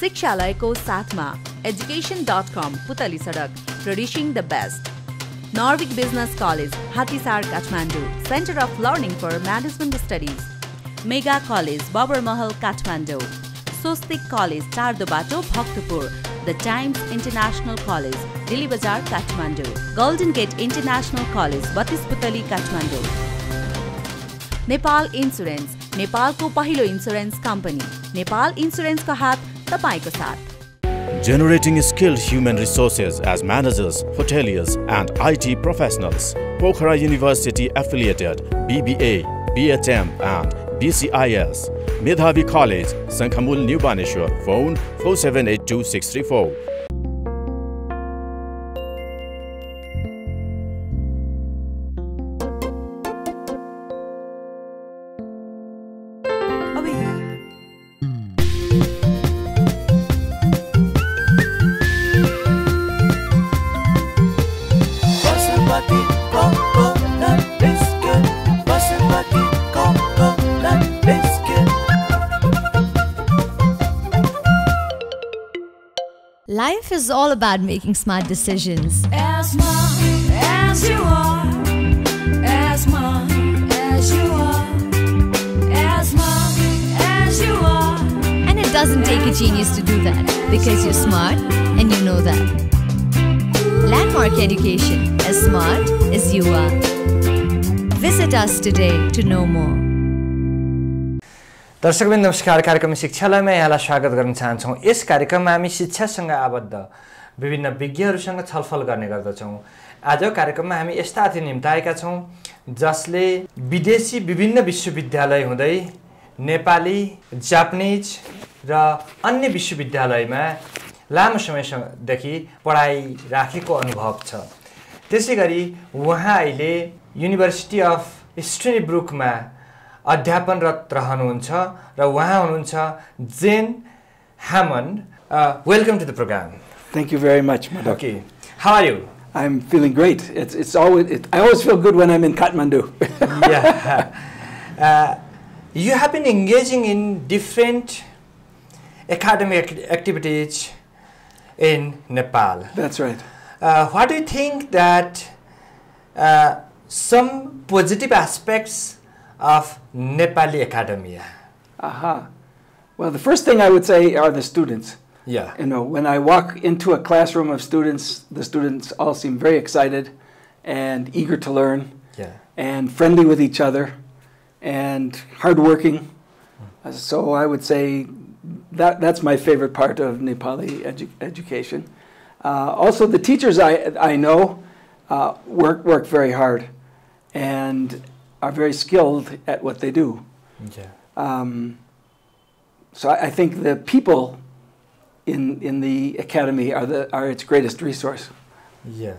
शिक्षालयको साथमा education.com पुतली सडक producing the best. Norvik Business College, Hatisar, Kathmandu, Center of Learning for Management Studies. Mega College, Babar Mahal, Kathmandu. Swastik College, Tardobato, Bhaktapur. The Times International College, Dili Bazar, Kathmandu. Golden Gate International College, Batis Putali, Kathmandu. Nepal Insurance, नेपालको पहिलो insurance company. Nepal इन्स्योरेन्सको हात तपाईको साथ. Generating skilled human resources as managers, hoteliers, and IT professionals. Pokhara University affiliated BBA, BHM, and BCIS. Medhavi College, Sankhamul, New Baneshwar. Phone 4782-634. Life is all about making smart decisions. As smart as you are, as smart as you are, as smart as you are. And it doesn't take a genius to do that, because you're smart and you know that. Landmark Education, as smart as you are. Visit us today to know more. दर्शकवृन्द नमस्कार. कार्यक्रम शिक्षालयमा यहाँलाई स्वागत गर्न चाहन्छौँ. Yes कार्यक्रममा हामी शिक्षासँग आबद्ध विभिन्न विज्ञहरूसँग छलफल गर्ने गर्दछौँ. आज कार्यक्रममा हामी यस्ता अतिथि निम्ताएका छौँ जसले विदेशी विभिन्न विश्वविद्यालय हुँदै नेपाली, जापानिज र अन्य विश्वविद्यालयमा लामो समयदेखि पढाइ राखेको अनुभव छ. त्यसैगरी उहाँ अहिले युनिभर्सिटी अफ स्टोनी ब्रुकमा अध्यापनरत रहनुहुन्छ र उहाँ हुनुहुन्छ जेन Hammond. Welcome to the program. Thank you very much, Madhu. Okay. How are you? I'm feeling great. I always feel good when I'm in Kathmandu. Yeah. You have been engaging in different academic activities in Nepal. That's right. What do you think that some positive aspects of Nepali academia? Well, the first thing I would say are the students. Yeah. You know, when I walk into a classroom of students, the students all seem very excited and eager to learn. Yeah. And friendly with each other and hardworking. So I would say that's my favorite part of Nepali education. Also, the teachers I know work very hard and are very skilled at what they do. Yeah. So I think the people in the academy are its greatest resource. Yeah.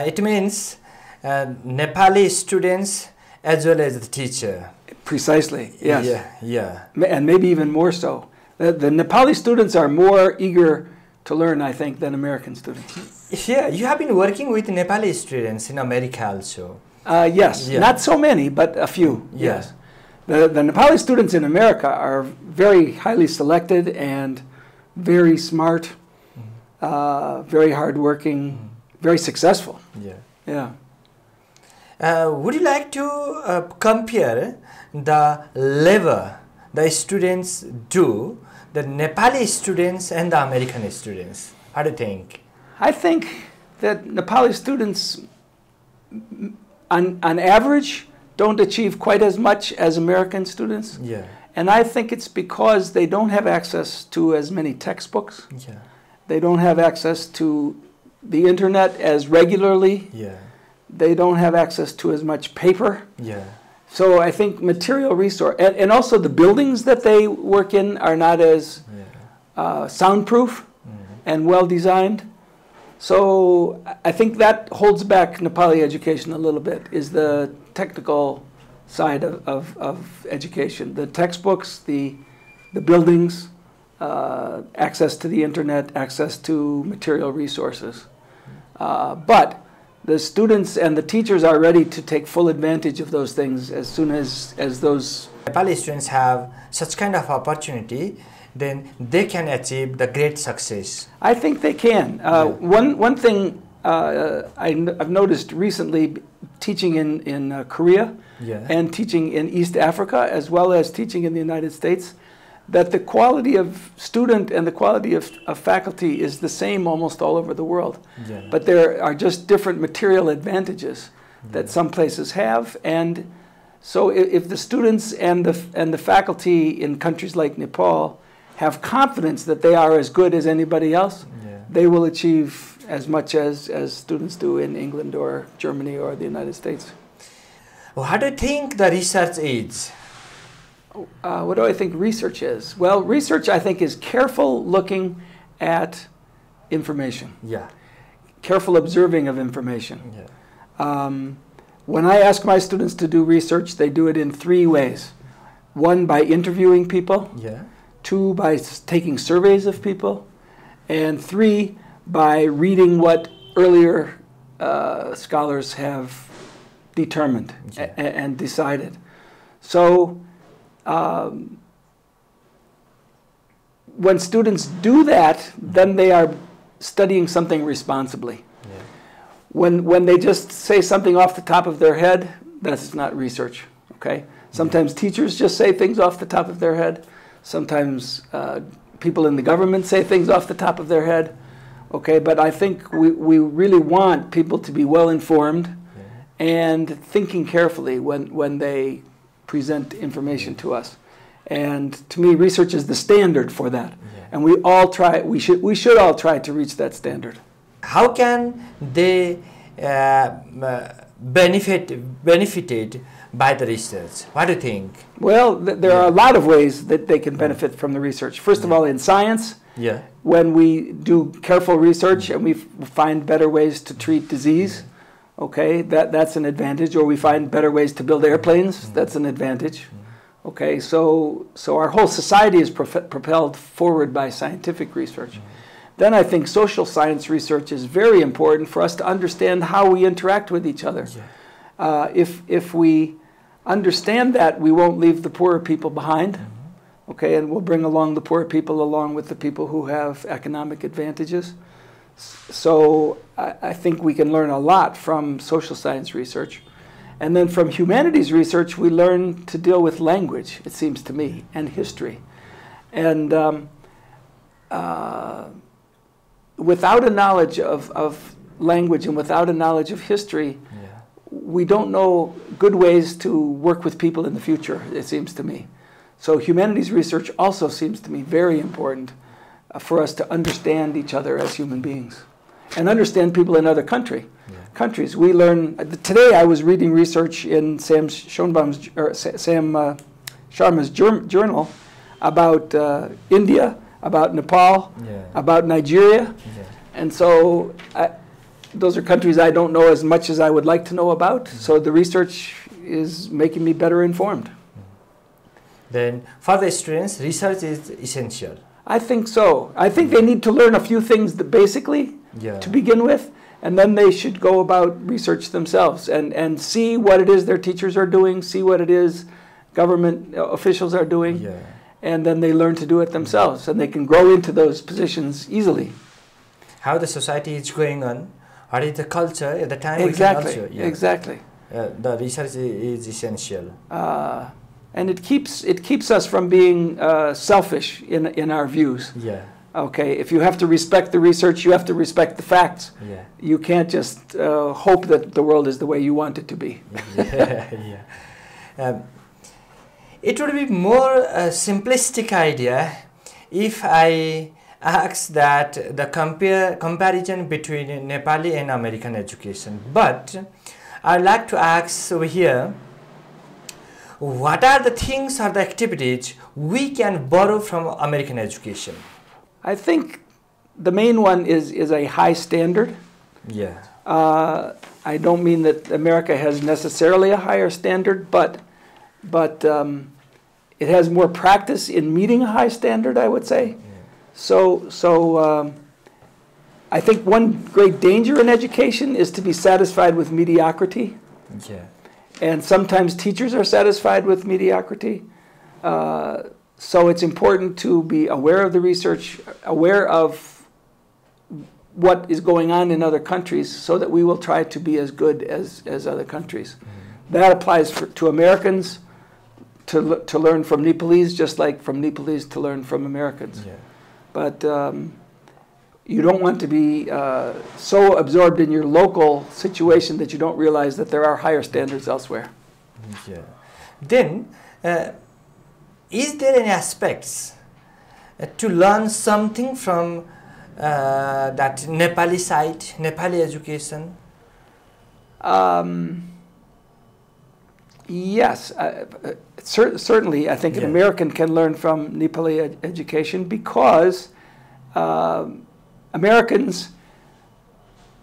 It means Nepali students as well as the teacher. Precisely. Yes. Yeah. And maybe even more so. The Nepali students are more eager to learn, I think, than American students. Yeah. You have been working with Nepali students in America also. Yes, Yeah. not so many, but a few. Yeah. Yes, the Nepali students in America are very highly selected and very smart, very hardworking, very successful. Yeah. Yeah. Would you like to compare the level the students do, the Nepali students and the American students? How do you think? I think that Nepali students, on average, don't achieve quite as much as American students. Yeah. And I think it's because they don't have access to as many textbooks. Yeah. They don't have access to the internet as regularly. Yeah. They don't have access to as much paper. Yeah. So I think material resource, and also the buildings that they work in are not as soundproof and well designed. So I think that holds back Nepali education a little bit, is the technical side of education. The textbooks, the buildings, access to the internet, access to material resources. But the students and the teachers are ready to take full advantage of those things as soon as those... Nepali students have such kind of opportunity then they can achieve the great success. I think they can. One thing I've noticed recently, teaching in Korea and teaching in East Africa, as well as teaching in the United States, that the quality of student and the quality of faculty is the same almost all over the world. But there are just different material advantages that some places have, and so if the students and the faculty in countries like Nepal have confidence that they are as good as anybody else, they will achieve as much as students do in England or Germany or the United States. Well, how do you think the research is? What do I think research is? Well, research, I think, is careful looking at information. Careful observing of information. When I ask my students to do research, they do it in 3 ways. 1, by interviewing people. 2, by taking surveys of people. And 3, by reading what earlier scholars have determined and decided. So when students do that, then they are studying something responsibly. When they just say something off the top of their head, that's not research. Okay. Sometimes teachers just say things off the top of their head. Sometimes people in the government say things off the top of their head. Okay, but I think we really want people to be well informed and thinking carefully when they present information to us. And to me, research is the standard for that. And we should all try to reach that standard. How can they benefited by the research? What do you think? Well, there are a lot of ways that they can benefit from the research. First of all, in science, when we do careful research and we find better ways to treat disease, okay, that's an advantage. Or we find better ways to build airplanes, that's an advantage. Okay, so our whole society is propelled forward by scientific research. Then I think social science research is very important for us to understand how we interact with each other. If we understand that, we won't leave the poorer people behind. Okay, and we'll bring along the poor people along with the people who have economic advantages. So I think we can learn a lot from social science research. And then from humanities research, we learn to deal with language, it seems to me, and history. And without a knowledge of language and without a knowledge of history, we don't know good ways to work with people in the future, it seems to me. So humanities research also seems to me very important for us to understand each other as human beings and understand people in other countries. We learn, today I was reading research in Sam Sharma's journal about India, about Nepal, about Nigeria. And so those are countries I don't know as much as I would like to know about. So the research is making me better informed. Then for the students, research is essential. I think so. I think they need to learn a few things basically to begin with, and then they should go about research themselves and see what it is their teachers are doing, see what it is government officials are doing, and then they learn to do it themselves, and they can grow into those positions easily. How the society is going on, what is the culture at the time? Exactly, we can also, exactly. The research is essential. And it keeps us from being selfish in our views. Okay, if you have to respect the research, you have to respect the facts. You can't just hope that the world is the way you want it to be. It would be more a simplistic idea if I ask that the comparison between Nepali and American education. But I'd like to ask over here, what are the things or the activities we can borrow from American education? I think the main one is a high standard. I don't mean that America has necessarily a higher standard, but it has more practice in meeting a high standard, I would say. So I think one great danger in education is to be satisfied with mediocrity. And sometimes teachers are satisfied with mediocrity. So it's important to be aware of the research, aware of what is going on in other countries, so that we will try to be as good as other countries. That applies to Americans to learn from Nepalese, just like from Nepalese to learn from Americans. Yeah. But you don't want to be so absorbed in your local situation that you don't realize that there are higher standards elsewhere. Yeah. Then, is there any aspects to learn something from that Nepali side, Nepali education? Yes, certainly. I think an Yeah. American can learn from Nepali education because Americans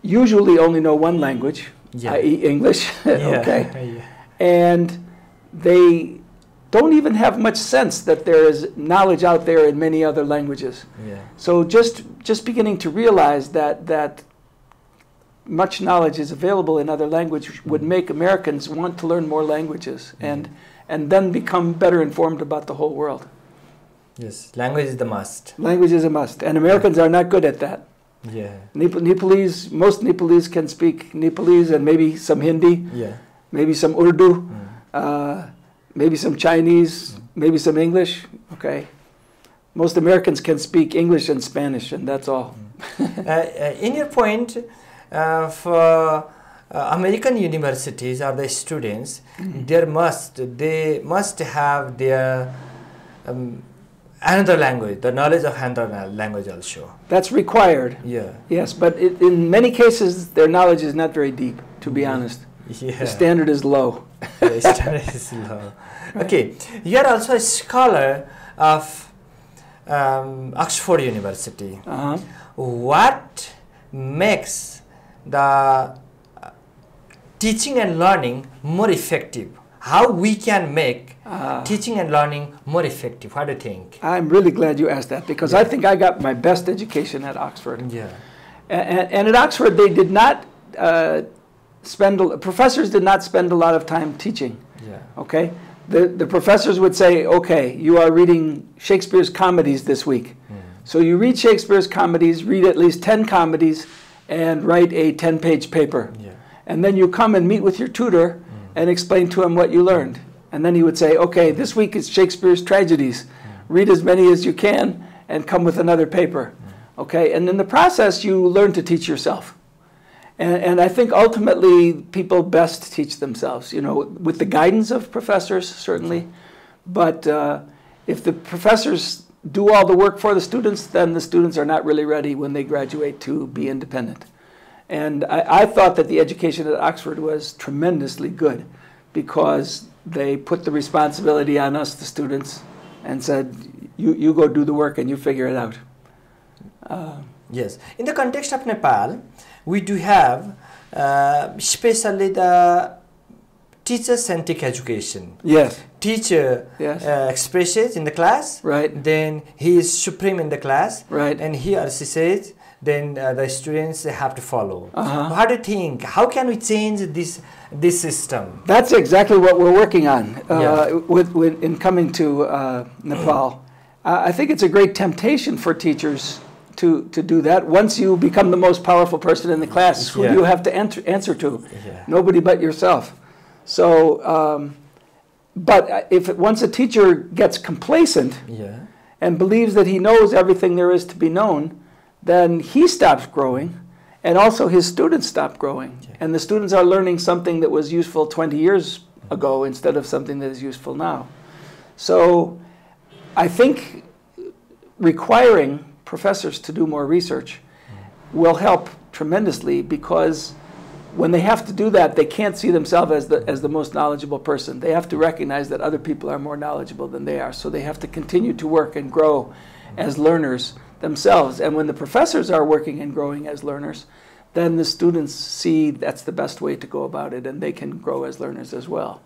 usually only know one language, Yeah. i.e. English, okay? Yeah. And they don't even have much sense that there is knowledge out there in many other languages. Yeah. So just beginning to realize that much knowledge is available in other languages would make Americans want to learn more languages and then become better informed about the whole world. Yes, language is the must. Language is a must, and Americans are not good at that. Yeah. Nepalese, most Nepalese can speak Nepalese and maybe some Hindi, Yeah. maybe some Urdu, maybe some Chinese, maybe some English. Okay, most Americans can speak English and Spanish, and that's all. In your point, for American universities or the students, they must have their another language, the knowledge of another language also. That's required. Yeah. Yes, but in many cases, their knowledge is not very deep, to be honest. Yeah. The standard is low. The standard is low. Okay, you are also a scholar of Oxford University. Uh-huh. What makes the teaching and learning more effective? How we can make teaching and learning more effective? What do you think? I'm really glad you asked that because I think I got my best education at Oxford. Yeah. And at Oxford, they did not professors did not spend a lot of time teaching. Yeah. Okay? The professors would say, okay, you are reading Shakespeare's comedies this week. So you read Shakespeare's comedies, read at least 10 comedies, and write a 10-page paper. Yeah. And then you come and meet with your tutor and explain to him what you learned. And then he would say, okay, this week is Shakespeare's tragedies. Read as many as you can and come with another paper. Okay? And in the process, you learn to teach yourself. And I think ultimately people best teach themselves, with the guidance of professors, certainly. But if the professors do all the work for the students, then the students are not really ready when they graduate to be independent. And I thought that the education at Oxford was tremendously good because they put the responsibility on us, the students, and said, you go do the work and you figure it out. Yes. In the context of Nepal, we do have especially the teacher-centric education. Yes. Teacher Yes. expresses in the class, Right. then he is supreme in the class, Right. and he or she says, then the students have to follow. Uh-huh. What do you think? How can we change this system? That's exactly what we're working on Yeah. in coming to Nepal. I think it's a great temptation for teachers to do that. Once you become the most powerful person in the class, who do you have to answer to? Yeah. Nobody but yourself. So, but once a teacher gets complacent Yeah. and believes that he knows everything there is to be known, then he stops growing, and also his students stop growing. Yeah. And the students are learning something that was useful 20 years ago instead of something that is useful now. So I think requiring professors to do more research will help tremendously, because when they have to do that, they can't see themselves as the most knowledgeable person. They have to recognize that other people are more knowledgeable than they are. So they have to continue to work and grow as learners themselves. And when the professors are working and growing as learners, then the students see that's the best way to go about it, and they can grow as learners as well.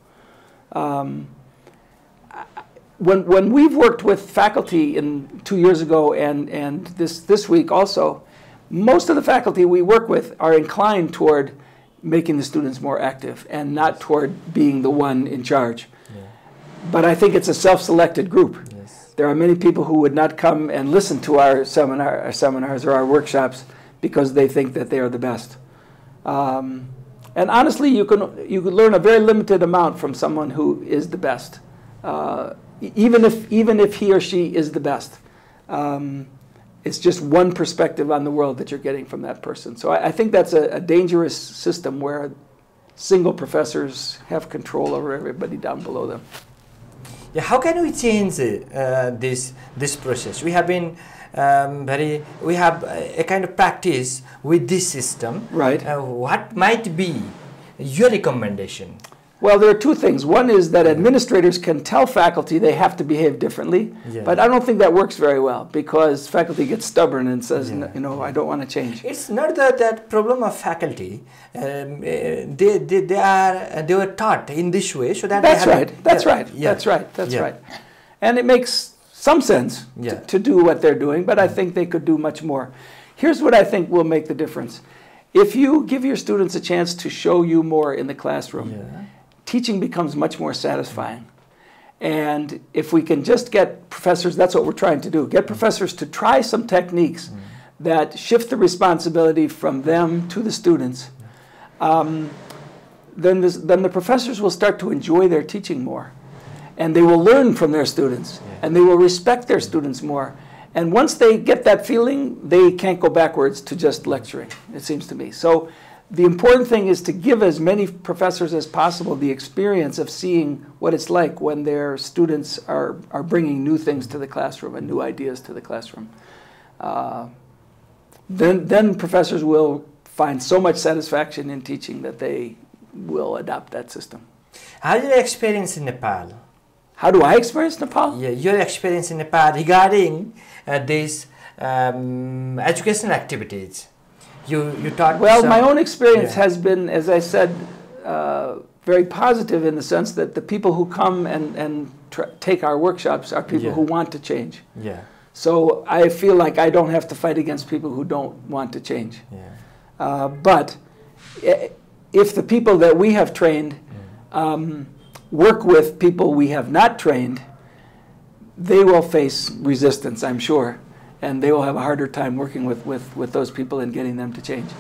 When we've worked with faculty 2 years ago and this week also, most of the faculty we work with are inclined toward making the students more active and not toward being the one in charge. Yeah. But I think it's a self-selected group. Yes. There are many people who would not come and listen to our seminars or our workshops because they think that they are the best. And honestly, you could learn a very limited amount from someone who is the best, even if he or she is the best. It's just one perspective on the world that you're getting from that person. So I think that's a dangerous system where single professors have control over everybody down below them. Yeah, how can we change this process? We have been we have a kind of practice with this system. Right. What might be your recommendation? Well, there are two things. One is that administrators can tell faculty they have to behave differently, but I don't think that works very well because faculty gets stubborn and says, you know, I don't want to change. It's not that problem of faculty. They were taught in this way, so that that's right. That's right. That's right. And it makes some sense to do what they're doing, but I think they could do much more. Here's what I think will make the difference. If you give your students a chance to show you more in the classroom, teaching becomes much more satisfying. And if we can just get professors, that's what we're trying to do, get professors to try some techniques that shift the responsibility from them to the students, then the professors will start to enjoy their teaching more. And they will learn from their students, and they will respect their students more. And once they get that feeling, they can't go backwards to just lecturing, it seems to me. So the important thing is to give as many professors as possible the experience of seeing what it's like when their students are bringing new things to the classroom and new ideas to the classroom. Then professors will find so much satisfaction in teaching that they will adopt that system. How is your experience in Nepal? How do I experience Nepal? Yeah, your experience in Nepal regarding these educational activities. You taught. Well, my own experience has been, as I said, very positive in the sense that the people who come and take our workshops are people who want to change. Yeah. So I feel like I don't have to fight against people who don't want to change. Yeah. But if the people that we have trained work with people we have not trained, they will face resistance, I'm sure. And they will have a harder time working with those people and getting them to change.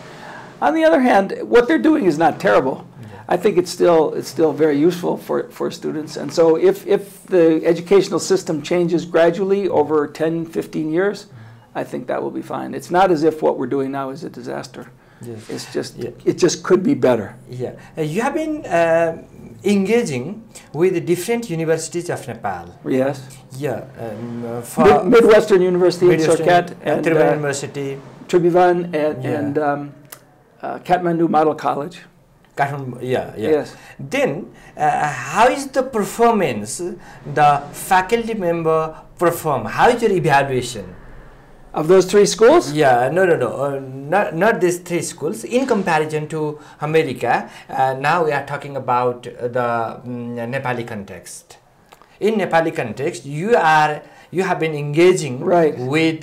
On the other hand, what they're doing is not terrible. I think it's still very useful for students. And so if the educational system changes gradually over 10, 15 years, I think that will be fine. It's not as if what we're doing now is a disaster. Yes. It's just it just could be better. Yeah. You have been engaging with the different universities of Nepal. Yes. Yeah. For Midwestern University in Sorkat and Tribhuvan University. Tribhuvan and Kathmandu Model College. Yes. Then, how is the performance the faculty member perform? How is your evaluation? Of those three schools? Yeah, no, not these three schools. In comparison to America, now we are talking about the Nepali context. In Nepali context, you have been engaging with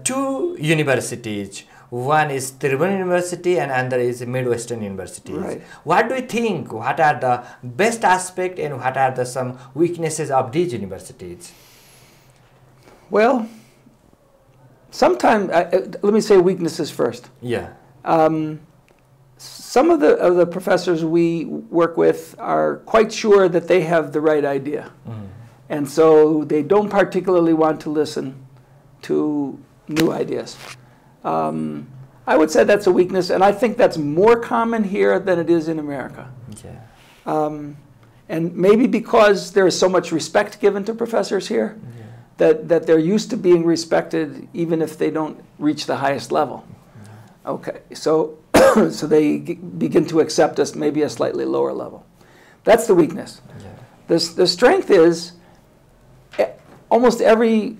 two universities. One is Tribhuvan University and another is Midwestern University. Right. What do you think? What are the best aspects and what are some weaknesses of these universities? Well, sometimes, let me say weaknesses first. Yeah. Some of the professors we work with are quite sure that they have the right idea. And so they don't particularly want to listen to new ideas. I would say that's a weakness, and I think that's more common here than it is in America. Yeah. And maybe because there is so much respect given to professors here, that they're used to being respected even if they don't reach the highest level. Okay, so so they begin to accept us maybe a slightly lower level. That's the weakness. Yeah. The strength is almost every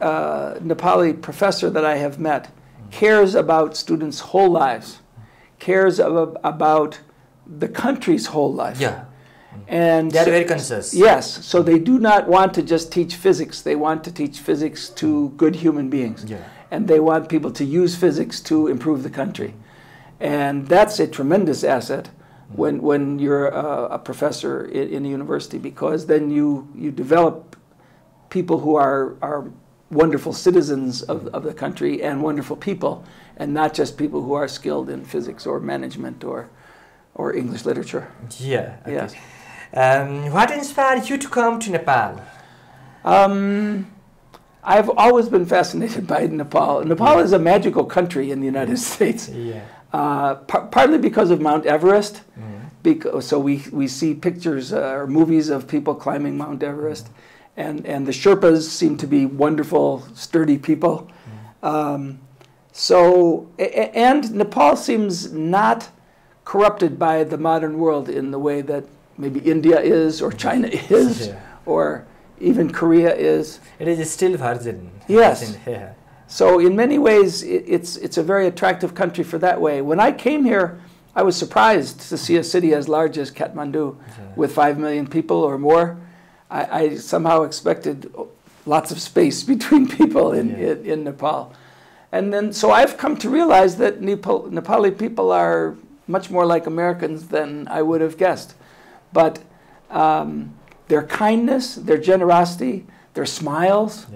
Nepali professor that I have met cares about students' whole lives, cares about the country's whole life. Yeah. And they're very conscious. Yes, so they do not want to just teach physics. They want to teach physics to good human beings. Yeah. And they want people to use physics to improve the country. And that's a tremendous asset when you're a professor in a university, because then you develop people who are wonderful citizens of the country and wonderful people, and not just people who are skilled in physics or management or English literature. Yeah. Okay. Yes. What inspired you to come to Nepal? I've always been fascinated by Nepal. Nepal is a magical country in the United States. Yeah. Partly because of Mount Everest. So we see pictures or movies of people climbing Mount Everest, and the Sherpas seem to be wonderful, sturdy people. And Nepal seems not corrupted by the modern world in the way that maybe India is, or China is, or even Korea is. It is still virgin. Yes. So in many ways, it's a very attractive country for that way. When I came here, I was surprised to see a city as large as Kathmandu with 5 million people or more. I somehow expected lots of space between people in Nepal. And then, so I've come to realize that Nepali people are much more like Americans than I would have guessed. But their kindness, their generosity, their smiles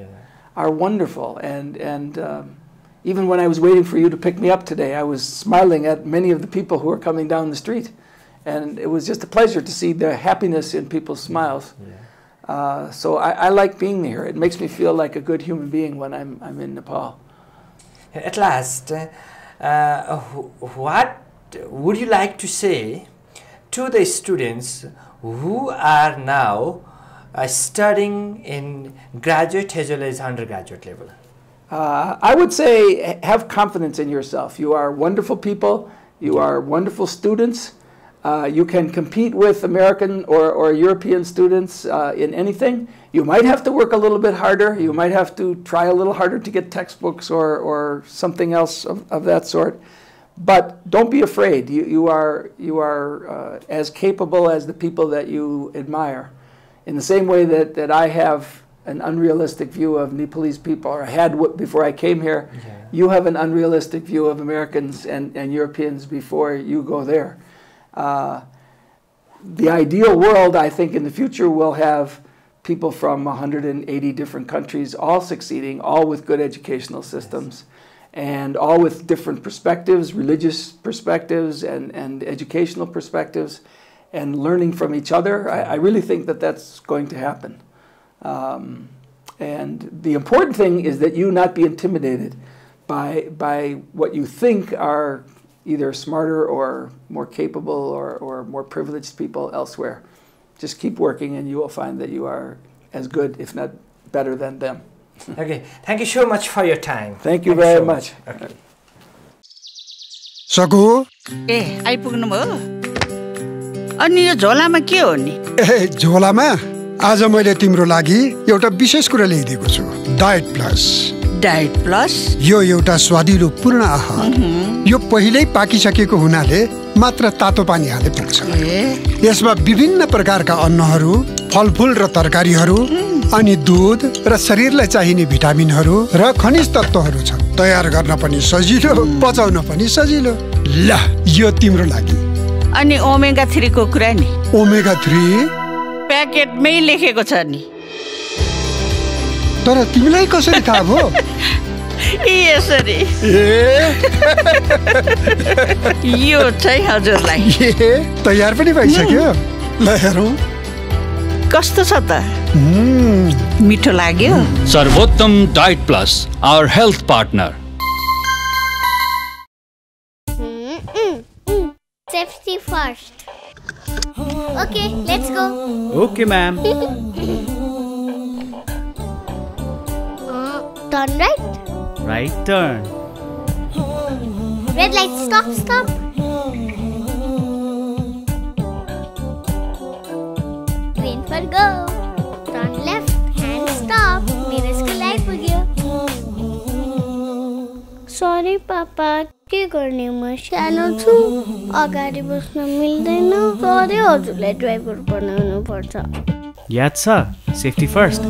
are wonderful. And even when I was waiting for you to pick me up today, I was smiling at many of the people who were coming down the street. And it was just a pleasure to see the happiness in people's smiles. So I like being here. It makes me feel like a good human being when I'm in Nepal. At last, what would you like to say to the students who are now studying in graduate as well as undergraduate level? I would say have confidence in yourself. You are wonderful people. You are wonderful students. You can compete with American or European students in anything. You might have to work a little bit harder. You might have to try a little harder to get textbooks or something else of that sort. But don't be afraid. You are as capable as the people that you admire. In the same way that I have an unrealistic view of Nepalese people, or I had before I came here, you have an unrealistic view of Americans and Europeans before you go there. The ideal world, I think, in the future will have people from 180 different countries all succeeding, all with good educational systems, and all with different perspectives, religious perspectives and educational perspectives, and learning from each other. I really think that that's going to happen. And the important thing is that you not be intimidated by what you think are either smarter or more capable or more privileged people elsewhere. Just keep working and you will find that you are as good, if not better than them. Okay, thank you so much for your time. Thank you very much. Okay. Sagu? आइपुग्नु भयो अनि यो झोलामा के हो नि झोलामा आज मैले तिम्रो लागि एउटा विशेष कुरा ल्याइदिएको छु डाइट प्लस यो एउटा स्वादिलो पूर्ण आहार यो पहिल्यै पाकिसकेको हुनाले मात्र तातो पानी हाले पुग्छ यसमा विभिन्न प्रकारका अन्नहरू फलफुल र तरकारीहरू अनि दूध र शरीरलाई चाहिने भिटामिनहरू र खनिज तत्त्वहरू छन् तयार गर्न पनि सजिलो पचाउन पनि सजिलो ल यो तिम्रो लागि अनि ओमेगा 3 को कुरा नि ओमेगा 3 प्याकेटमै लेखेको छ नि तर तिमीलाई कसरी थाहा भयो यसरी यो चाहिँ हजुरलाई तयार पनि भइसक्यो ल हेरौँ कस्तो छ त मिठो लाग्यो सर्वोत्तम diet plus our health partner Safety first. Okay, let's go. Okay, ma'am. Turn right. Right turn. Red light, stop. Green for go. Turn left, hand stop. Mirrors को light पुग्यो. Sorry, Papa. के गर्ने म सानो छु अगाडि बस्न मिल्दैन सधैँ हजुरलाई ड्राइभर बनाउनु पर्छ याद छ सेफ्टी फर्स्ट